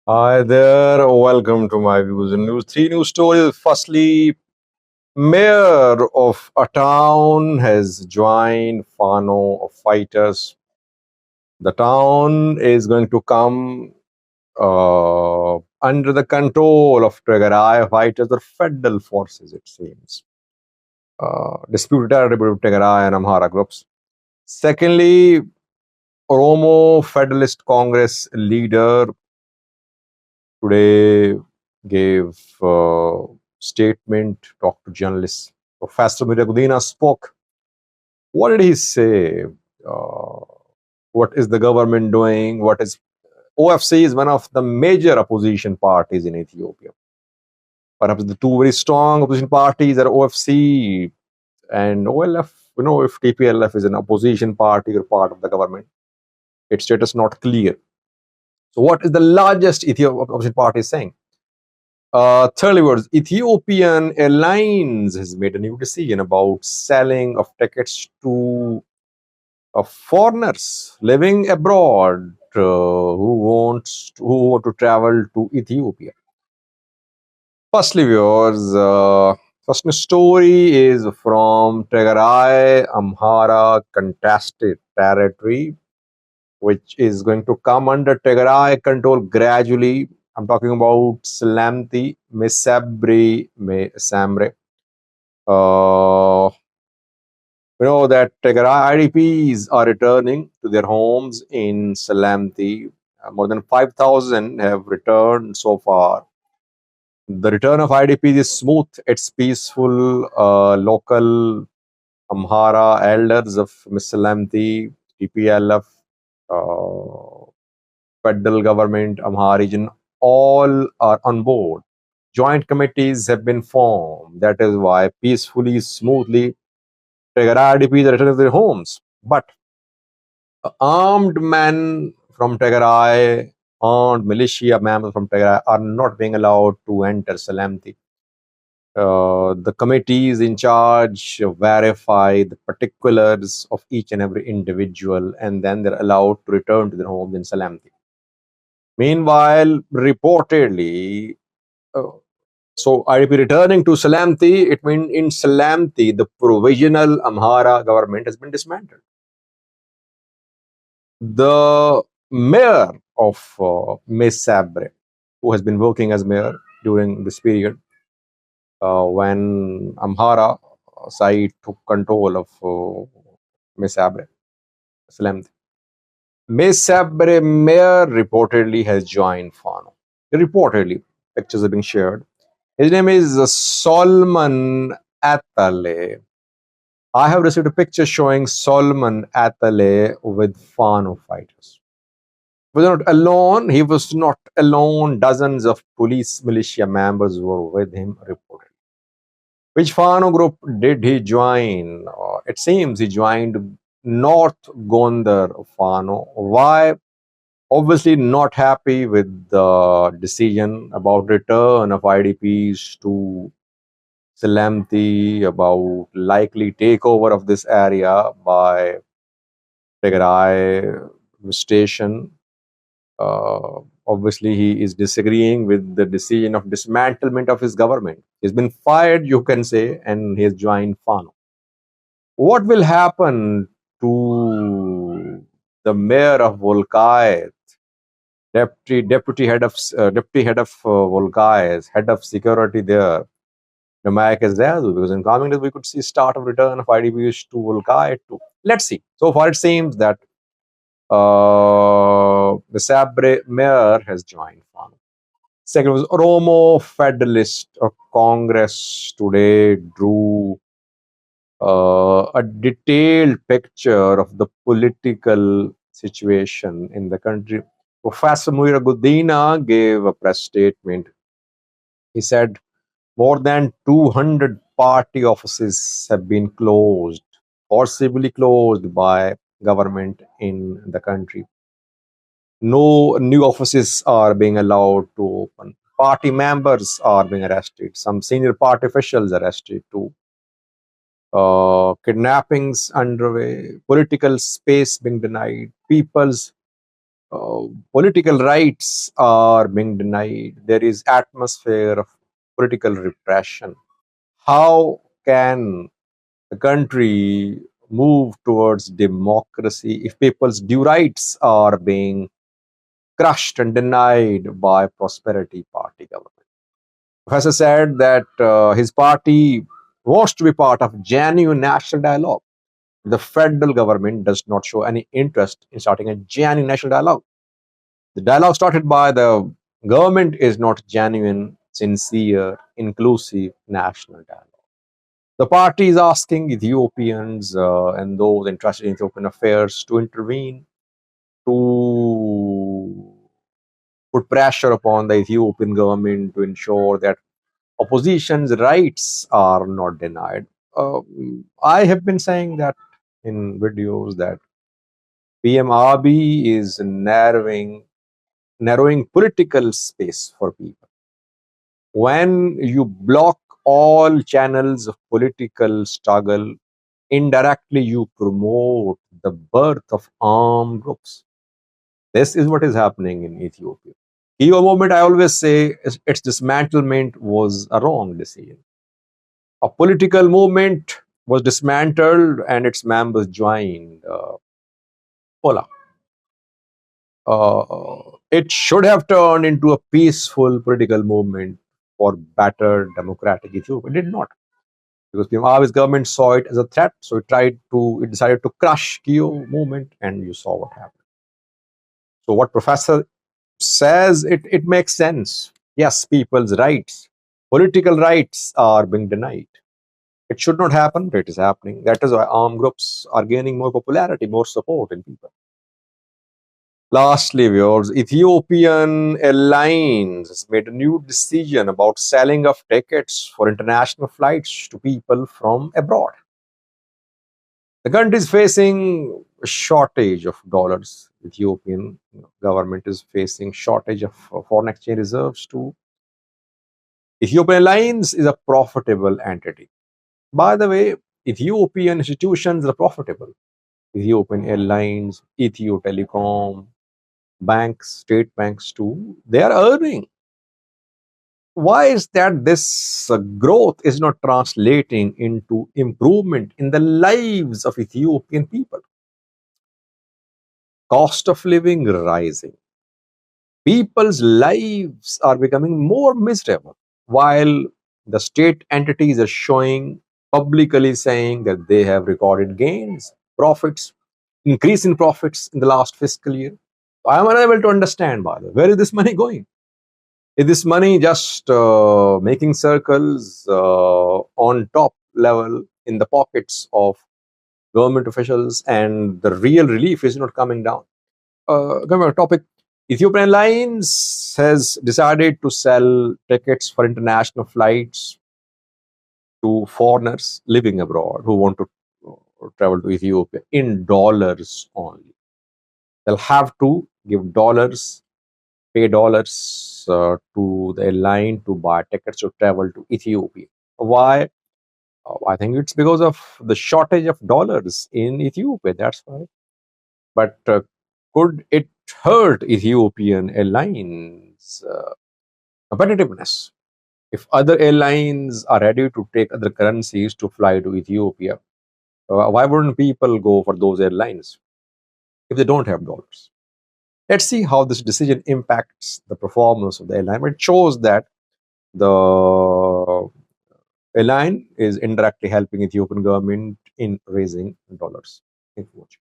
Hi there, welcome to my views and news. Three news stories. Firstly, mayor of a town has joined Fano of fighters. The town is going to come under the control of Tigray fighters or federal forces, it seems. Disputed territory between Tigray and Amhara groups. Secondly, Oromo Federalist Congress leader today gave statement, talked to journalists. Professor Merera Gudina spoke. What did he say? Uh, what is the government doing? What is OFC is one of the major opposition parties in Ethiopia. Perhaps the two very strong opposition parties are OFC and OLF. You know, if TPLF is an opposition party or part of the government, its status not clear. So, what is the largest Ethiopian opposition party saying? Thirdly, was Ethiopian Airlines has made a new decision about selling of tickets to foreigners living abroad who want to travel to Ethiopia. Firstly, viewers, first story is from Tigray, Amhara contested territory, which is going to come under Tigray control gradually. I'm talking about Salamti, Mesabri, Mesamre. Uh, we know that Tigray IDPs are returning to their homes in Salamti. More than 5,000 have returned so far. The return of IDPs is smooth. It's peaceful. Local Amhara elders of Salamti, TPLF, uh, federal government, Amhara region, all are on board. Joint committees have been formed. That is why peacefully, smoothly, Tigray IDPs are returning to their homes. But armed men from Tigray, armed militia members from Tigray are not being allowed to enter Salamti. The committees in charge verify the particulars of each and every individual, and then they're allowed to return to their homes in Salamti. Meanwhile, reportedly, uh, so IDP returning to Salamti, it means in Salamti, the provisional Amhara government has been dismantled. The mayor of Mesabre, who has been working as mayor during this period, when Amhara side took control of Mesabre, Salamti. Mesabre mayor reportedly has joined Fano. Reportedly, pictures are being shared. His name is Solomon Atale. I have received a picture showing Solomon Atale with Fano fighters. He was not alone. He was not alone. Dozens of police militia members were with him, reported. Which Fano group did he join? It seems he joined North Gondar Fano. Why? Obviously, not happy with the decision about return of IDPs to Salamti, about likely takeover of this area by Tigray station. Obviously, he is disagreeing with the decision of dismantlement of his government. He's been fired, you can say, and he has joined Fano. What will happen to the mayor of Volkai, deputy head of Volkai, head of security there? The Mayak is there because in coming days we could see start of return of IDPs to Volkai too. Let's see. So far, it seems that the Sabre mayor has joined Fano. Second was Oromo Federalist Congress today drew a detailed picture of the political situation in the country. Professor Merera Gudina gave a press statement. He said more than 200 party offices have been closed, forcibly closed by government in the country. No new offices are being allowed to open. Party members are being arrested. Some senior party officials arrested too. Kidnappings underway. Political space being denied. People's Political rights are being denied. There is atmosphere of political repression. How can a country move towards democracy if people's due rights are being crushed and denied by prosperity party government? Professor said that his party wants to be part of genuine national dialogue. The federal government does not show any interest in starting a genuine national dialogue. The dialogue started by the government is not genuine, sincere, inclusive national dialogue. The party is asking Ethiopians and those interested in Ethiopian affairs to intervene, to put pressure upon the Ethiopian government to ensure that opposition's rights are not denied. I have been saying that in videos that PM Abiy is narrowing political space for people. When you block all channels of political struggle, indirectly you promote the birth of armed groups. This is what is happening in Ethiopia. Kio movement, I always say, its dismantlement was a wrong decision. A political movement was dismantled and its members joined Ola. It should have turned into a peaceful political movement for better democratic Ethiopia. It did not, because Abiy's government saw it as a threat, so it decided to crush Kio movement, and you saw what happened. So what Professor says, it makes sense. Yes, people's rights, political rights are being denied. It should not happen, but it is happening. That is why armed groups are gaining more popularity, more support in people. Lastly, viewers, Ethiopian Airlines has made a new decision about selling of tickets for international flights to people from abroad. The country is facing a shortage of dollars. Ethiopian government is facing shortage of foreign exchange reserves too. Ethiopian Airlines is a profitable entity. By the way, Ethiopian institutions are profitable. Ethiopian Airlines, Ethio Telecom, banks, state banks too, they are earning. Why is that this growth is not translating into improvement in the lives of Ethiopian people? Cost of living rising. People's lives are becoming more miserable, while the state entities are showing publicly saying that they have recorded gains, profits, increase in profits in the last fiscal year. I am unable to understand, by the way, where is this money going? Is this money just making circles on top level in the pockets of government officials, and the real relief is not coming down? Coming to our topic, Ethiopian Airlines has decided to sell tickets for international flights to foreigners living abroad who want to travel to Ethiopia in dollars only. They'll have to give dollars, pay dollars to the airline to buy tickets to travel to Ethiopia. Why? I think it's because of the shortage of dollars in Ethiopia. That's why. But could it hurt Ethiopian Airlines competitiveness? If other airlines are ready to take other currencies to fly to Ethiopia, why wouldn't people go for those airlines if they don't have dollars? Let's see how this decision impacts the performance of the airline. It shows that the airline is indirectly helping Ethiopian government in raising dollars. Thank you for watching.